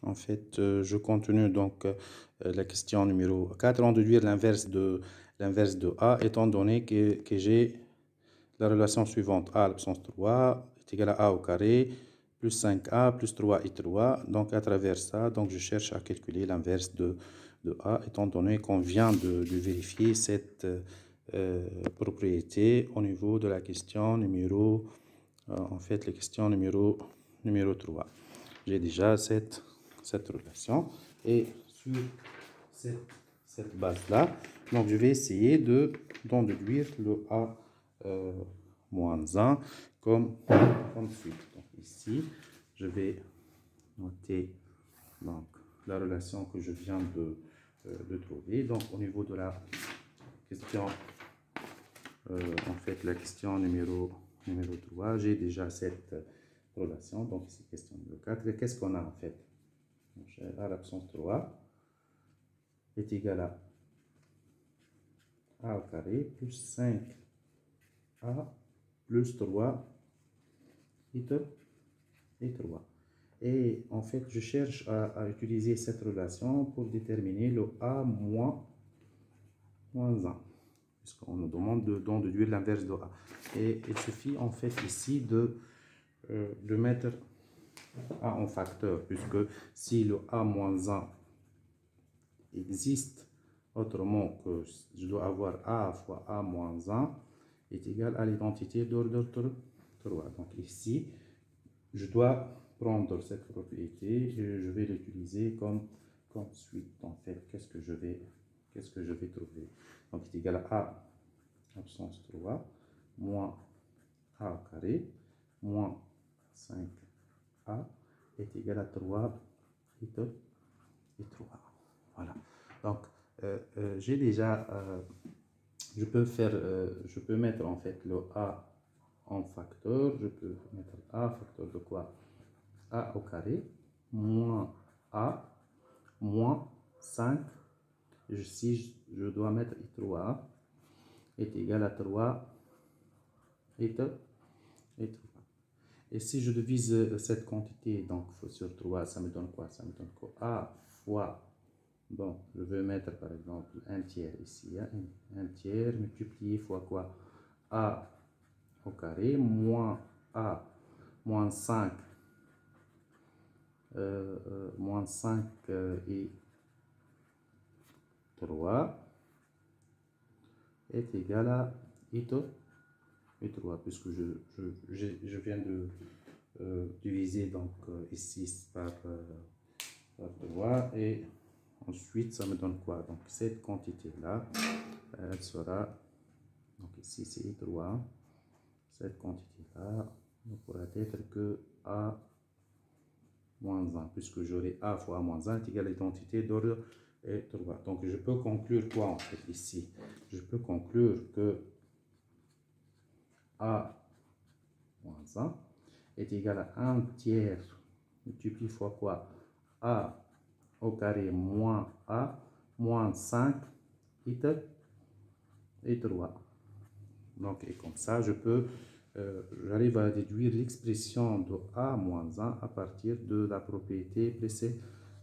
En fait, je continue donc la question numéro 4. En déduire l'inverse de A, étant donné que j'ai la relation suivante. A à la puissance 3 est égal à A au carré, plus 5A, plus 3i3. Donc, à travers ça, donc, je cherche à calculer l'inverse de A, étant donné qu'on vient de vérifier cette propriété au niveau de la question numéro, en fait, la question numéro 3. J'ai déjà cette relation. Et sur cette base-là, donc je vais essayer d'en déduire le A moins 1 comme suit. Donc ici, je vais noter donc, la relation que je viens de trouver. Donc au niveau de la question, en fait, la question numéro 3, j'ai déjà cette relation. Donc ici, question numéro 4. Et qu'est-ce qu'on a en fait? A à la puissance 3 est égal à A au carré plus 5A plus 3 et 3. Et en fait, je cherche à utiliser cette relation pour déterminer le A moins 1, puisqu'on nous demande d'en déduire l'inverse de A. Et il suffit en fait ici de mettre A en facteur, puisque si le A moins 1 existe autrement que je dois avoir A fois A moins 1 est égal à l'identité d'ordre 3. Donc ici, je dois prendre cette propriété et je vais l'utiliser comme suite. En fait, qu'est-ce que je vais trouver? Donc c'est égal à A absence 3 moins A au carré moins 5A est égal à 3 et 3. Voilà. Donc, j'ai déjà, je peux mettre en fait le A en facteur. Je peux mettre A facteur de quoi? A au carré moins A moins 5. Si je dois mettre I3 est égal à 3 et 3. Et si je divise cette quantité donc sur 3, ça me donne quoi? Ça me donne quoi? A fois, bon, je vais mettre par exemple un tiers ici, hein, un tiers multiplié fois quoi? A au carré moins A moins 5 moins 5 et 3 est égal à et 3, puisque je viens de diviser donc ici par 3 et ensuite ça me donne quoi? Donc cette quantité là elle sera, donc ici c'est 3, cette quantité là ne pourra être que A moins 1, puisque j'aurai A fois A moins 1 est égal à l'identité d'ordre 3. Donc je peux conclure quoi en fait ici? Je peux conclure que A moins 1 est égal à 1 tiers multiplié fois quoi? A au carré moins A moins 5 et 3. Donc, et comme ça, j'arrive à déduire l'expression de A moins 1 à partir de la propriété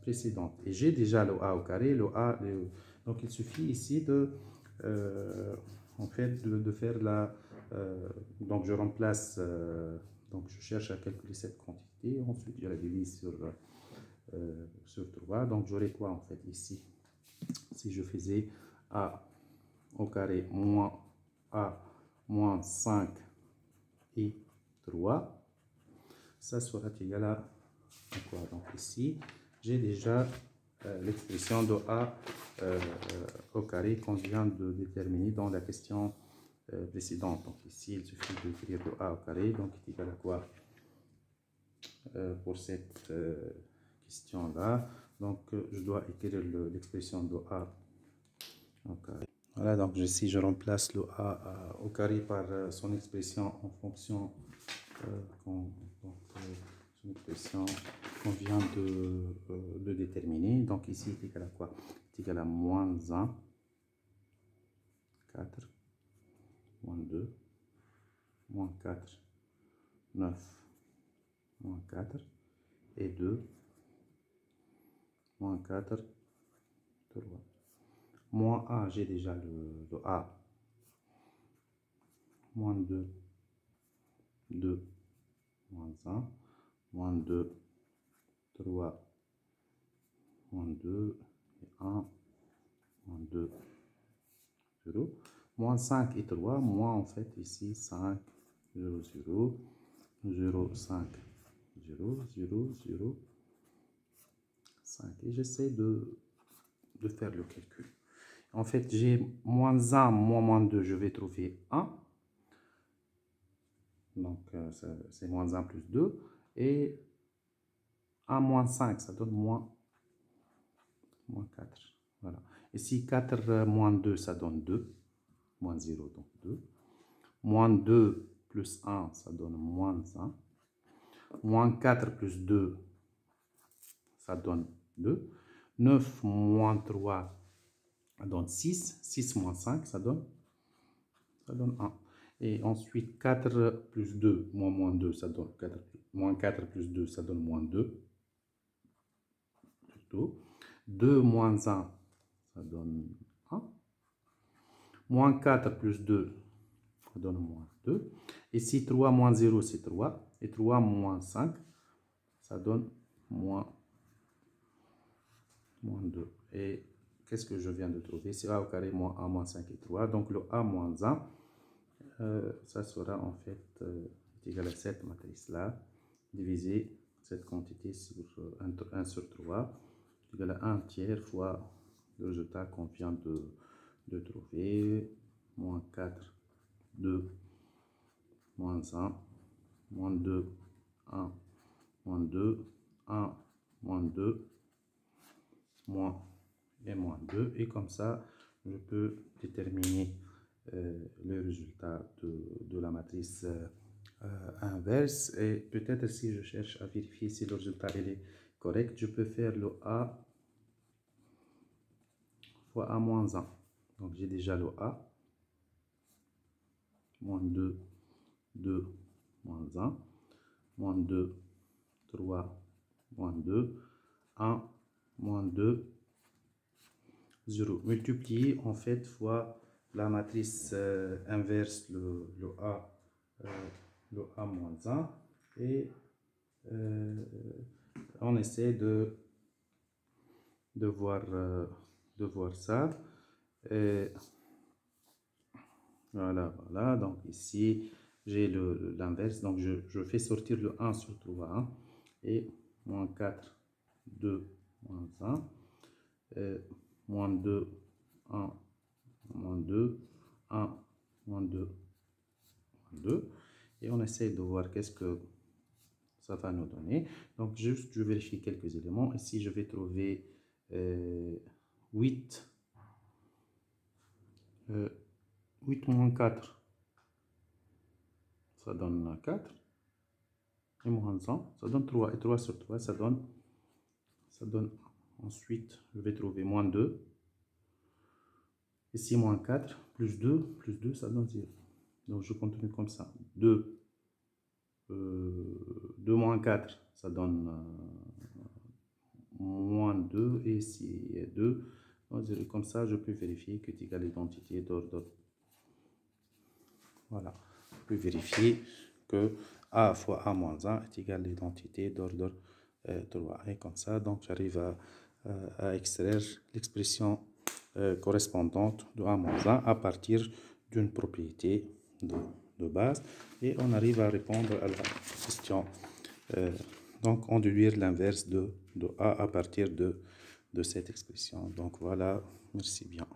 précédente. Et j'ai déjà le A au carré, donc il suffit ici en fait, de faire donc je remplace, donc je cherche à calculer cette quantité, ensuite je la divise sur 3, donc j'aurai quoi en fait ici? Si je faisais A au carré moins A moins 5 et 3, ça sera égal à quoi? Donc ici, j'ai déjà l'expression de A au carré qu'on vient de déterminer dans la question précédente. Donc ici, il suffit d'écrire de A au carré, donc est égal à quoi pour cette question-là? Donc je dois écrire l'expression de A au carré. Voilà, donc si je remplace le A au carré par son expression en fonction son expression qu'on vient de déterminer. Donc ici est égal à quoi? C'est égal à moins 1, 4, moins 2, moins 4, 9, moins 4 et 2 moins 4, 3. Moins A, j'ai déjà le A. Moins 2, 2, moins 1, moins 2, 3, moins 2, et 1, moins 2, 0. Moins 5 et 3, moins en fait ici 5, 0, 0, 0, 5, 0, 0, 0, 5. Et j'essaie de faire le calcul. En fait, j'ai moins 1, moins 2, je vais trouver 1. Donc, c'est moins 1 plus 2. Et 1 moins 5, ça donne moins 4. Voilà. Ici, 4 moins 2, ça donne 2. Moins 0, donc 2. Moins 2 plus 1, ça donne moins 1. Moins 4 plus 2, ça donne 2. 9 moins 3, ça donne 6. 6 moins 5, ça donne 1. Et ensuite, 4 plus 2, moins 2, ça donne 4. Moins 4 plus 2, ça donne moins 2. 2 moins 1, ça donne 1. Moins 4 plus 2, ça donne moins 2. Ici, 3 moins 0, c'est 3. Et 3 moins 5, ça donne moins 2. Et qu'est-ce que je viens de trouver? C'est A au carré moins 1 moins 5 et 3. Donc, le A moins 1, ça sera en fait égal à cette matrice-là, diviser cette quantité sur 1 sur 3, égal à 1 tiers fois le résultat qu'on vient de trouver, moins 4, 2, moins 1, moins 2, 1, moins 2, 1, moins 2, moins et moins 2. Et comme ça, je peux déterminer le résultat de la matrice inverse. Et peut-être si je cherche à vérifier si le résultat est correct, je peux faire le A fois A moins 1. Donc j'ai déjà le A. Moins 2, 2, moins 1. Moins 2, 3, moins 2. 1, moins 2, 0. Multiplier en fait fois la matrice inverse, le A moins 1. Et on essaie de voir ça. Et voilà, voilà. Donc ici, j'ai l'inverse. Donc je fais sortir le 1 sur 3. Hein, et moins 4, 2, moins 1. Moins 2, 1, moins 2, 1, moins 2, moins 2. Et on essaie de voir qu'est-ce que ça va nous donner. Donc, juste, je vérifie quelques éléments. Ici, je vais trouver 8 moins 4, ça donne 4. Et moins 1, ça donne 3. Et 3 sur 3, ça donne 1. Ensuite, je vais trouver moins 2. Ici, moins 4, plus 2, ça donne 0. Donc, je continue comme ça. 2 moins 4, ça donne moins 2. Et ici, 2. Donc, comme ça, je peux vérifier que c'est égal à l'identité d'ordre. Voilà. Je peux vérifier que A fois A moins 1 est égal à l'identité d'ordre 3. Et comme ça, donc, j'arrive à extraire l'expression correspondante de A moins 1 à partir d'une propriété de base. Et on arrive à répondre à la question. Donc, on déduire l'inverse de A à partir de cette expression. Donc, voilà, merci bien.